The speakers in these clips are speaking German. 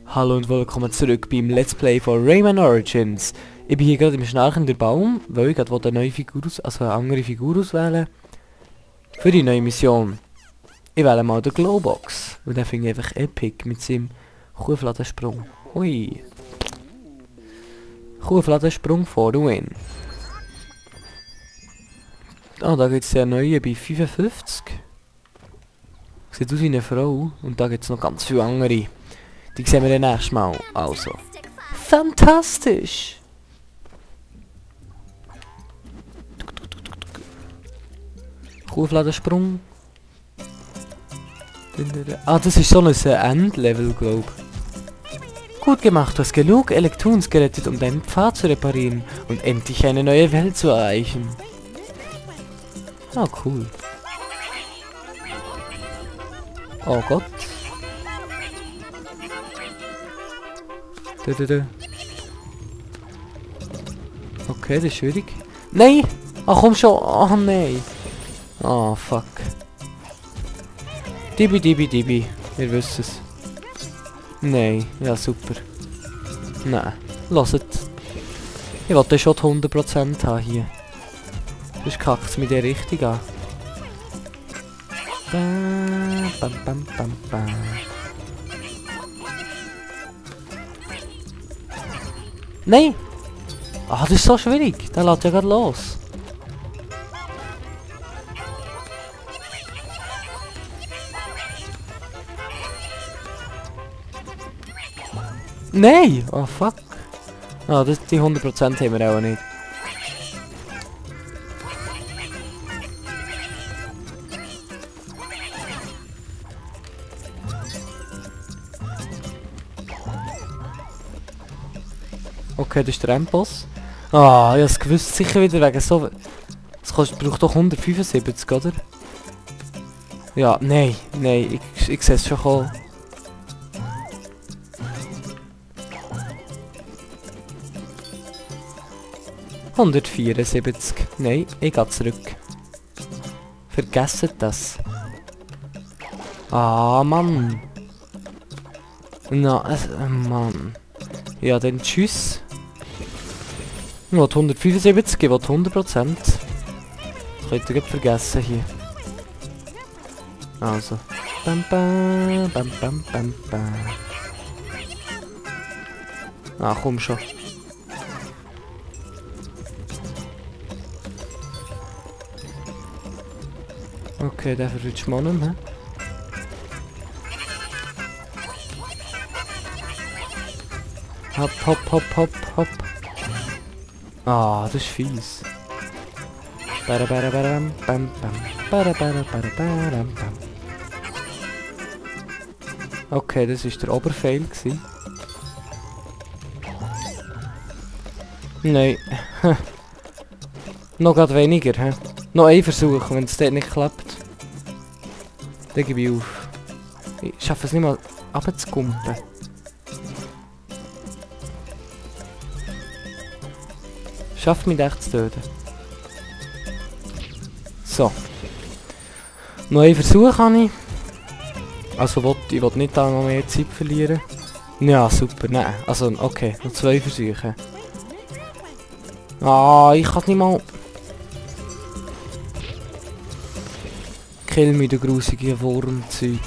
Hallo und willkommen zurück beim Let's Play von Rayman Origins. Ich bin hier gerade im schnarchenden Baum, weil ich gerade eine neue Figur eine andere Figur auswählen für die neue Mission. Ich wähle mal den Glowbox, und den finde ich einfach epic mit seinem Kuhfladensprung. Hui. Kuhfladensprung for the win. Ah, da gibt es ja neue bei 55. Sieht aus wie eine Frau, und da gibt es noch ganz viele andere. Die sehen wir dann nächstes Mal. Also. Fantastisch! Kuhfladensprung. Ah, das ist so ein Endlevel, glaube ich. Gut gemacht, du hast genug Elektrons gerettet, um deinen Pfad zu reparieren und endlich eine neue Welt zu erreichen. Ah, cool. Oh Gott. Okay, das ist schwierig. Nein! Ach komm schon! Oh nein! Oh fuck. Dibi. Wir wissen es. Nein, ja super. Nein, lasst. Ich wollte schon die 100% haben hier. Sonst kackt es mit der Richtung an. Nein! Ah, das ist so schwierig. Der lässt ja gerade los. Nein! Oh fuck. Ah, das, die 100% haben wir auch nicht. Okay, das ist der Endboss. Ah, ich hab's gewusst, sicher wieder wegen so... Das braucht doch 175, oder? Ja, nein, ich sehe es schon kommen. ...174. Nein, ich gehe zurück. Vergessen das. Ah, Mann. Na, Mann. Ja, dann tschüss. Ich will 175, ich will 100%. Das könnt ihr vergessen hier. Also. Bam. Ah, komm schon. Okay, der wird spannend, hä? Hopp. Ah, das ist fies. Okay, das ist der Oberfail gewesen. Nein. Noch grad weniger, hä? Noch ein Versuch, wenn es dort nicht klappt. Dann gebe ich auf. Ich schaffe es nicht mal runterzukumpen. Schafft mich echt zu töten. So. Noch einen Versuch habe ich. Also ich will nicht da noch mehr Zeit verlieren. Ja, super, nein. Also, okay, noch 2 Versuche. Ah, ich kann es nicht mal... Kill mich, du grusige Wurmzeug.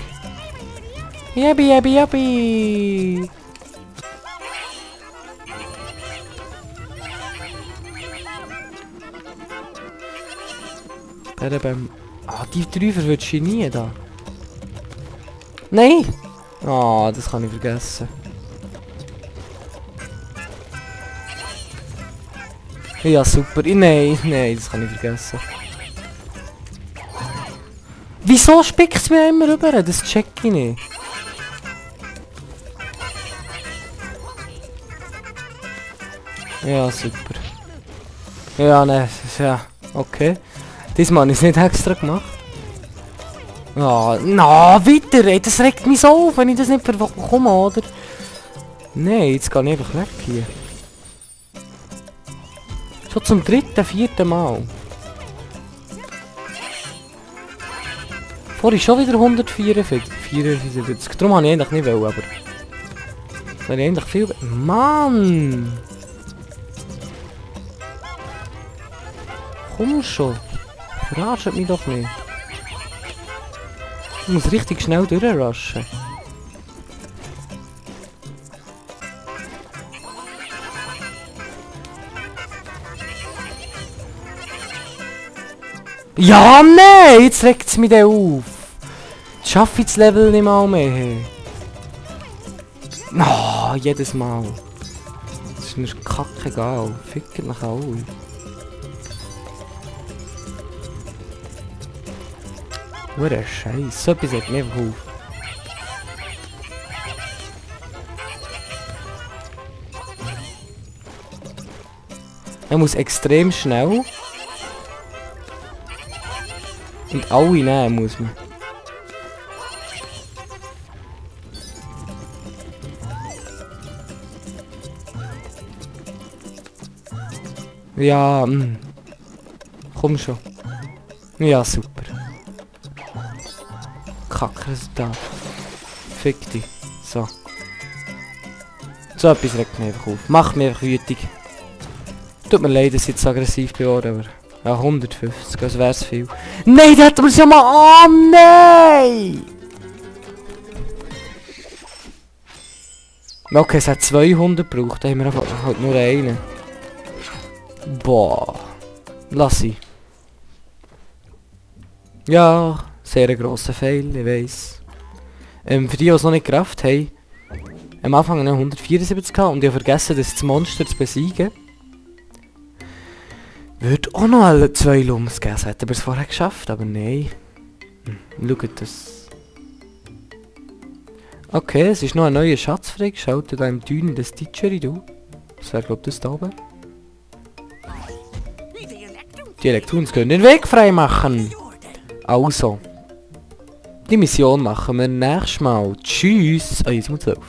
Yabi. Ah, die 3 verwirrst du nie da. Nein! Ah, das kann ich vergessen. Ja, super. Nein, das kann ich vergessen. Wieso spickt es mir immer rüber? Das check ich nicht. Ja, super. Ja, ne, ja, okay. Diesmal habe ich es nicht extra gemacht. Ah, na, weiter, ey, das regt mich so auf, wenn ich das nicht bekomme, oder? Nein, jetzt gehe ich einfach weg hier. Schon zum 3., 4. Mal. Vorhin schon wieder 144. Darum habe ich eigentlich nicht wollen, aber... wäre eigentlich viel... Mann! Komm schon! Verarscht mich doch nicht! Ich muss richtig schnell durchrushen. Ja, nein! Jetzt regt es mich dann auf! Jetzt schaffe ich das Level nicht mal mehr. Oh, jedes Mal. Das ist mir kackegal. Fickt nach alle. What a Scheiß. So etwas regt mich einfach auf. Er muss extrem schnell. Und alle nehmen muss man. Ja, komm schon. Ja, super. Kackresultat. Fick dich. So. So etwas regt mich einfach auf. Macht mich einfach wütig. Tut mir leid, dass ich jetzt aggressiv bin, aber... Ja, 150, also wär's viel. Nein, da hat man es ja mal... Oh, nein! Okay, es hat 200 gebraucht, da haben wir halt nur einen. Boah. Lass ich. Ja, sehr ein grosser Fail, ich weiss. Für die, die es noch nicht gerafft haben, am Anfang noch 174 gehabt und ich habe vergessen, das Monster zu besiegen. Würde auch noch alle 2 Lums geben, hätten wir es vorher geschafft, aber nein. Schaut das. Okay, es ist noch ein neuer Schatz freigeschaltet, da im Dünen des Didgeridoo. Das wäre, glaube ich, das da oben. Die Elektrons können den Weg frei machen. Also. Die Mission machen wir nächstes Mal. Tschüss. Oh, jetzt muss ich auf.